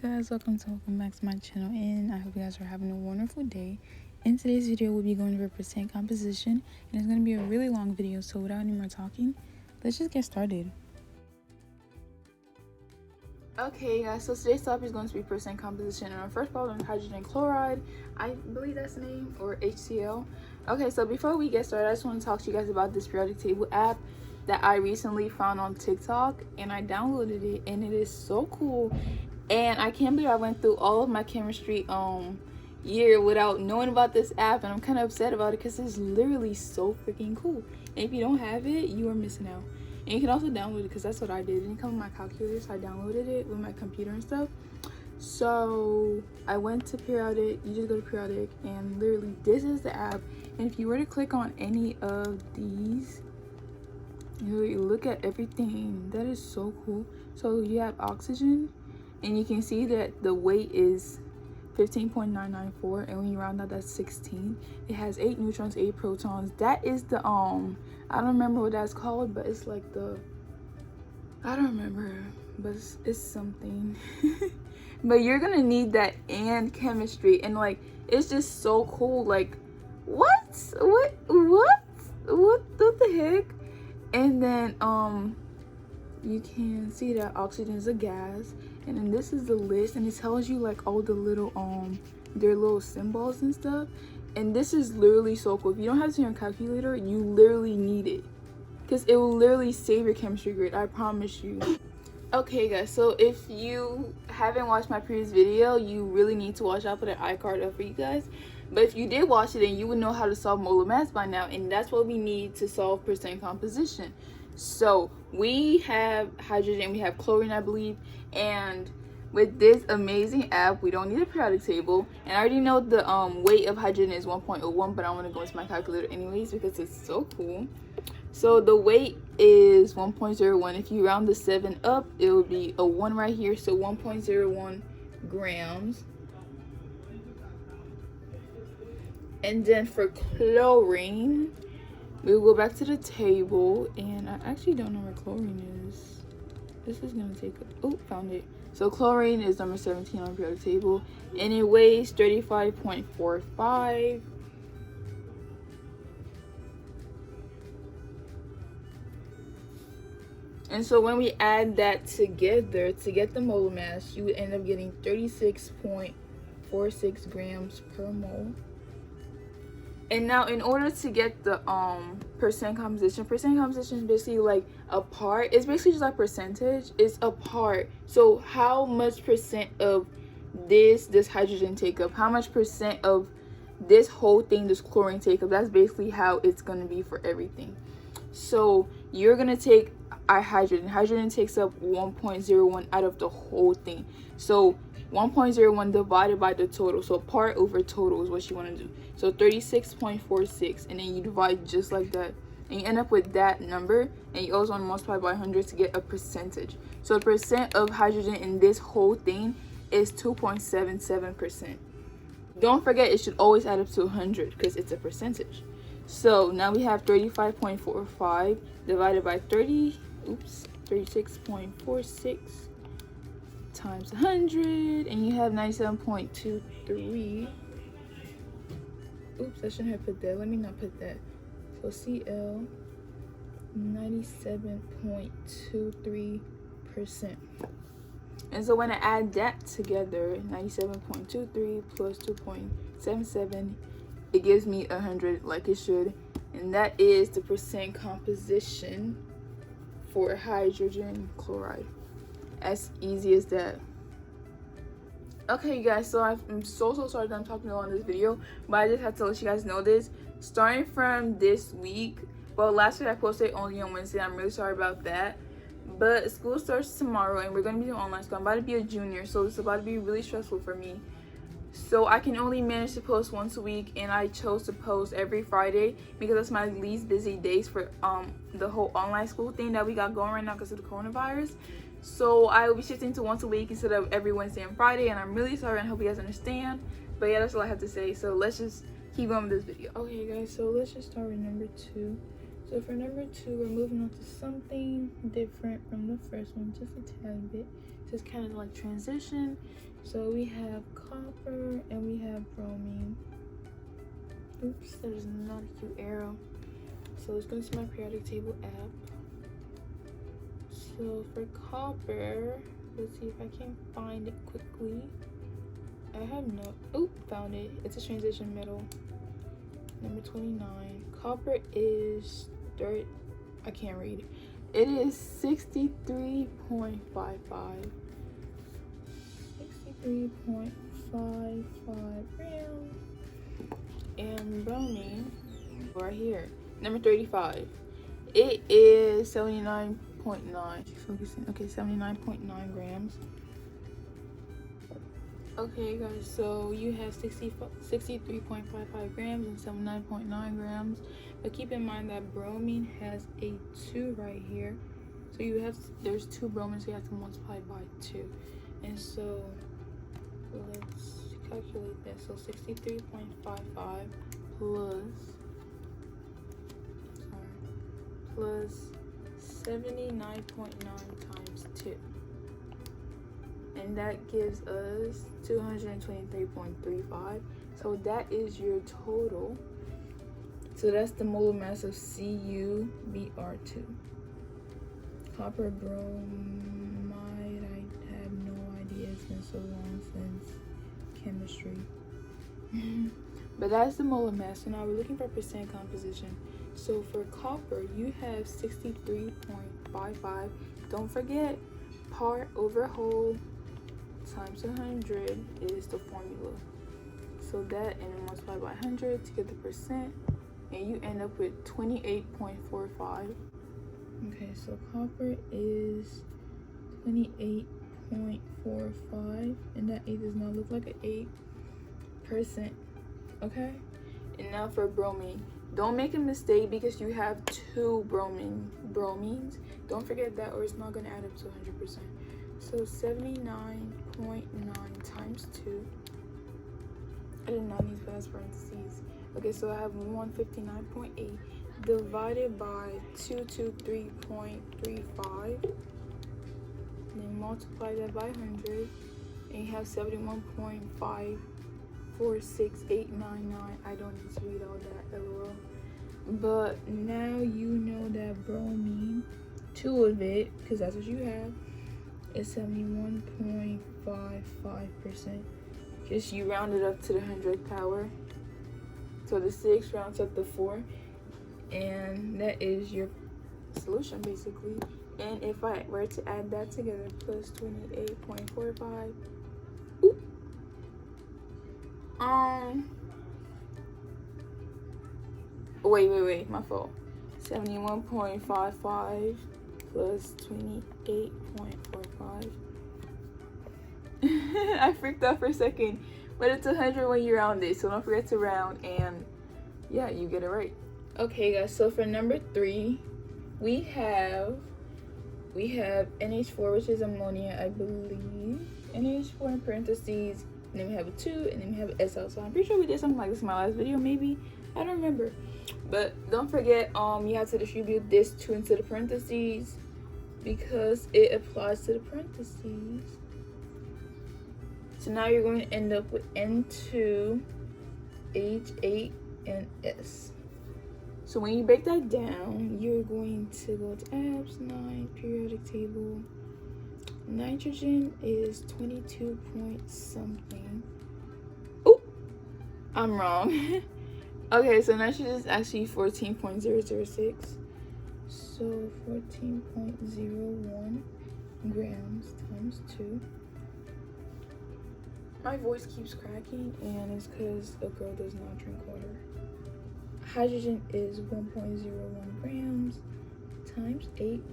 guys, welcome back to my channel, and I hope you guys are having a wonderful day. In today's video, we'll be going over percent composition, and it's going to be a really long video, so without any more talking, let's just get started. Okay guys, so today's topic is going to be percent composition, and our first problem is hydrogen chloride. I believe that's the name, or HCl. Okay, so before we get started, I just want to talk to you guys about this periodic table app that I recently found on TikTok, and I downloaded it, and it is so cool. And I can't believe I went through all of my chemistry year without knowing about this app, and I'm kind of upset about it because it's literally so freaking cool. And if you don't have it, you are missing out. And you can also download it, because that's what I did. It didn't come with my calculator, so I downloaded it with my computer and stuff. So I went to periodic. You just go to periodic, and literally this is the app. And if you were to click on any of these, you look at everything. That is so cool. So you have oxygen, and you can see that the weight is 15.994, and when you round out, that's 16. It has 8 neutrons, 8 protons. That is the I don't remember what that's called, but it's like the, I don't remember, but it's something. But you're gonna need that and chemistry, and like it's just so cool. Like what the heck? And then you can see that oxygen is a gas, and then this is the list, and it tells you like all the little their little symbols and stuff. And this is literally so cool. If you don't have this in your calculator, you literally need it, because it will literally save your chemistry grade, I promise you. Okay guys, so if you haven't watched my previous video, you really need to watch. I'll put an iCard up for you guys. But if you did watch it, then you would know how to solve molar mass by now, and that's what we need to solve percent composition. So we have hydrogen, we have chlorine, I believe, and with this amazing app, we don't need a periodic table. And I already know the weight of hydrogen is 1.01, but I want to go into my calculator anyways because it's so cool. So the weight is 1.01. If you round the 7 up, it will be a 1 right here, so 1.01 grams. And then for chlorine, we'll go back to the table, and I actually don't know where chlorine is. This is gonna take found it. So chlorine is number 17 on the periodic table, and it weighs 35.45. And so when we add that together to get the molar mass, you would end up getting 36.46 grams per mole. And now in order to get the percent composition is basically like a part. It's basically just like percentage. It's a part. So how much percent of this hydrogen take up? How much percent of this whole thing, this chlorine take up? That's basically how it's gonna be for everything. So you're gonna take our hydrogen. Hydrogen takes up 1.01 out of the whole thing. So 1.01 divided by the total. So part over total is what you want to do. So 36.46, and then you divide just like that, and you end up with that number. And you also want to multiply by 100 to get a percentage. So the percent of hydrogen in this whole thing is 2.77%. Don't forget, it should always add up to 100 because it's a percentage. So now we have 35.45 divided by 36.46 times 100, and you have 97.23. Oops, I shouldn't have put that. Let me not put that. So CL, 97.23%. And so when I add that together, 97.23 plus 2.77, it gives me 100 like it should. And that is the percent composition for hydrogen chloride. As easy as that. Okay you guys, so I'm so sorry that I'm talking on this video, but I just have to let you guys know this. Starting from this week, well, last week I posted only on Wednesday. I'm really sorry about that. But school starts tomorrow, and we're going to be doing online school. I'm about to be a junior, so it's about to be really stressful for me. So I can only manage to post once a week, and I chose to post every Friday because that's my least busy days for the whole online school thing that we got going right now because of the coronavirus. So I will be shifting to once a week instead of every Wednesday and Friday, and I'm really sorry, and I hope you guys understand. But yeah, that's all I have to say. So let's just keep going with this video. Okay guys, so let's just start with number 2. So for number 2, we're moving on to something different from the first one, just a tiny bit. just kind of like transition. So we have copper and we have bromine. Oops, there's not a cute arrow. So let's go to my periodic table app. So for copper, let's see if I can find it quickly. I have no, oh, found it. It's a transition metal. Number 29. Copper is I can't read. It is 63.55. 63.55 grams. And bromine, right here, number 35. It is 79.9. Focusing. Okay, 79.9 grams. Okay, guys, so you have 63.55 grams and 79.9 grams. But keep in mind that bromine has a 2 right here. So there's 2 bromines, so you have to multiply by 2. And so let's calculate that. So 63.55 plus 79.9 times 2. And that gives us 223.35. So that is your total. So that's the molar mass of CuBr2. Copper bromide, I have no idea. It's been so long since chemistry. But that's the molar mass. So now we're looking for percent composition. So for copper, you have 63.55. Don't forget, part over whole times 100 is the formula. So that, and then multiply by 100 to get the percent, and you end up with 28.45. Okay, so copper is 28.45, and that 8 does not look like an 8%. Okay, and now for bromine. Don't make a mistake because you have 2 bromines. Don't forget that, or it's not going to add up to 100%. So 79.9 times 2. I did not need to put as parentheses. Okay, so I have 159.8 divided by 223.35. Then multiply that by 100, and you have 71.546899. I don't need to read all that, lol. But now you know that bromine, 2 of it, because that's what you have, is 71.55%. Just you round it up to the 100th power. So the 6 rounds up to 4. And that is your solution, basically. And if I were to add that together, plus 28.45. Wait, my fault. 71.55 plus 28.45. I freaked out for a second, but it's 100 when you round it, so don't forget to round, and yeah, you get it right. Okay, guys, so for number 3, we have NH4, which is ammonia, I believe. NH4 in parentheses, and then we have a 2, and then we have an SL. So I'm pretty sure we did something like this in my last video, maybe. I don't remember. But don't forget, you have to distribute this 2 into the parentheses because it applies to the parentheses. So now you're going to end up with N2, H8, and S. So when you break that down, you're going to go to Abs 9, periodic table. Nitrogen is 22 point something. Oh, I'm wrong. Okay, so nitrogen is actually 14.006. So 14.01 grams times 2. My voice keeps cracking, and it's because a girl does not drink water. Hydrogen is 1.01 grams times 8.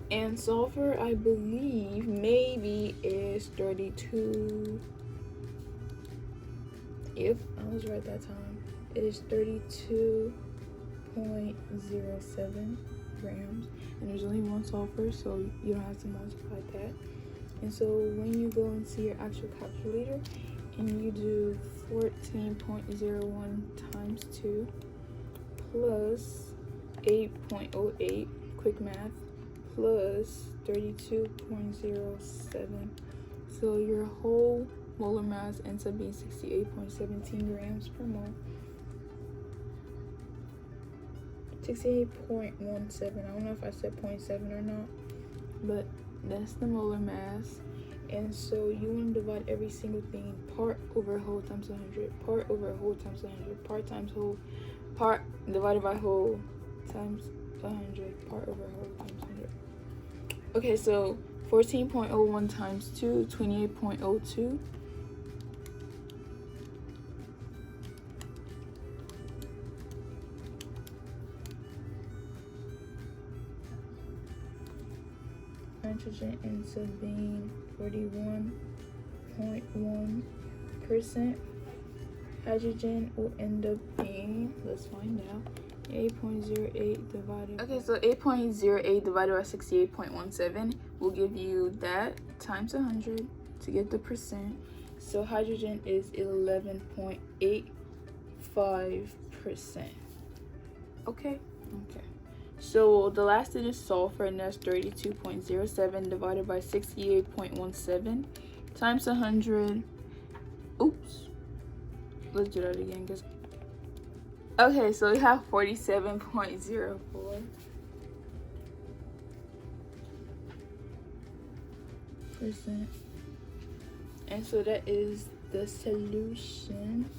And sulfur, I believe, maybe is 32. If I was right that time, it is 32.07 grams. And there's only 1 sulfur, so you don't have to multiply that. And so when you go into your actual calculator and you do 14.01 times 2 plus 8.08, quick math, plus 32.07. So your whole molar mass ends up being 68.17 grams per mole. 68.17. I don't know if I said 0.7 or not, but that's the molar mass. And so you want to divide every single thing part over whole times 100, part over whole times 100, part times whole, part divided by whole times 100, part over whole times 100. Okay, so 14.01 times 2, 28.02. Nitrogen ends up being 41.1%. Hydrogen will end up being, let's find out, 8.08 divided. Okay, so 8.08 divided by 68.17 will give you that times 100 to get the percent. So hydrogen is 11.85%. Okay. So the last thing is sulfur, and that's 32.07 divided by 68.17 times 100. Oops. Let's do that again. Okay, so we have 47.04%. And so that is the solution.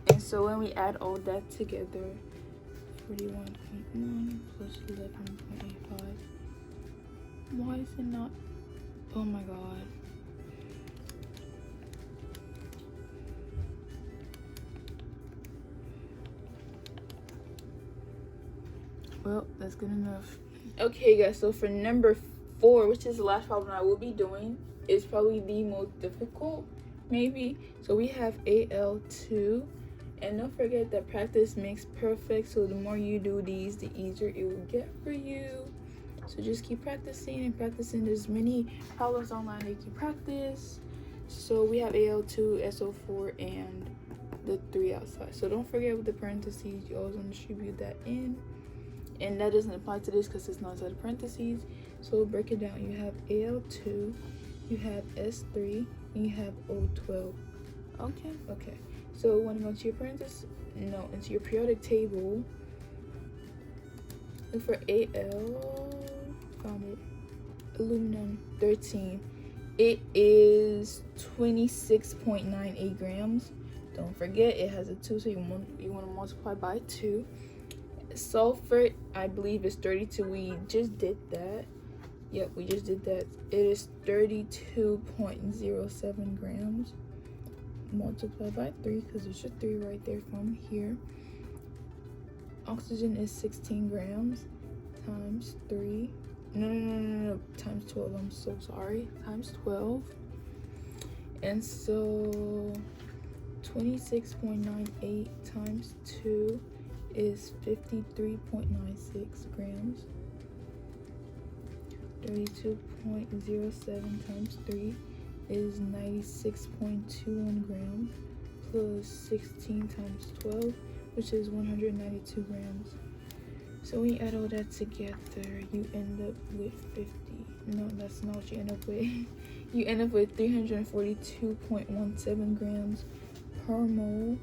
And so when we add all that together, 41.1 plus 11.85. Why is it not? Oh my god. Well, that's good enough. Okay, guys, so for number 4, which is the last problem I will be doing, is probably the most difficult, maybe. So we have Al2. And don't forget that practice makes perfect. So the more you do these, the easier it will get for you. So just keep practicing and practicing. There's many problems online that you can practice. So we have Al2, SO4, and the 3 outside. So don't forget with the parentheses, you always want to distribute that in. And that doesn't apply to this because it's not inside the parentheses. So break it down. You have Al2, you have S3, and you have O12. Okay. So when you go to your into your periodic table, look for Al, found it, aluminum 13. It is 26.98 grams. Don't forget it has a 2, so you want to multiply by 2. Sulfur, I believe, is 32. We just did that. Yep, we just did that. It is 32.07 grams. Multiply by 3 because there's a 3 right there from here. Oxygen is 16 grams times 3. No, times 12. I'm so sorry. Times 12. And so 26.98 times 2 is 53.96 grams. 32.07 times 3 is 96.21 grams, plus 16 times 12, which is 192 grams. So when you add all that together, you end up with 50. No, that's not what you end up with. You end up with 342.17 grams per mole,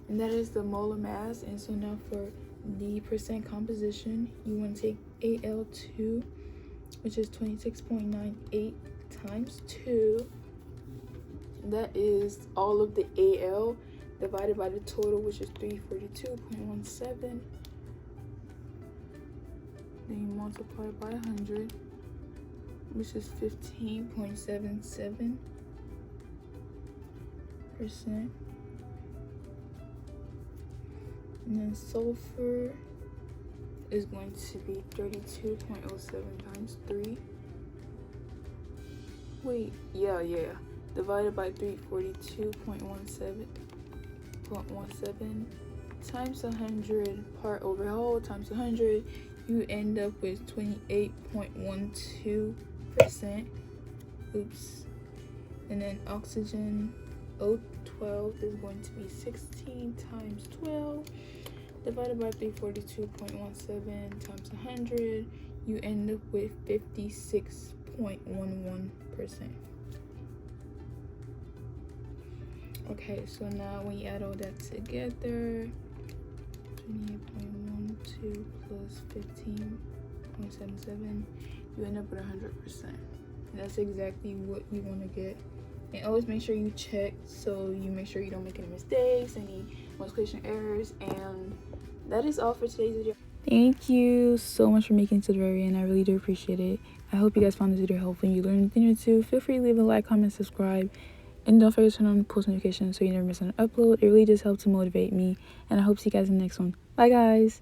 and that is the molar mass. And so now for the percent composition, you want to take Al2, which is 26.98 times 2. That is all of the Al divided by the total, which is 342.17. Then you multiply by 100, which is 15.77%. And then sulfur is going to be 32.07 times 3. Wait, yeah. Divided by 342.17 times 100, part over whole times 100, you end up with 28.12%. Oops. And then oxygen O12 is going to be 16 times 12 divided by 342.17 times 100. you end up with 56.11%. Okay, so now when you add all that together, 28.12 plus 15.77, you end up with 100%. That's exactly what you want to get. And always make sure you check, so you make sure you don't make any mistakes, any multiplication errors. And that is all for today's video. Thank you so much for making it to the very end. I really do appreciate it. I hope you guys found this video helpful and you learned a thing or two. Feel free to leave a like, comment, subscribe, and don't forget to turn on post notifications so you never miss an upload. It really does help to motivate me, and I hope to see you guys in the next one. Bye guys.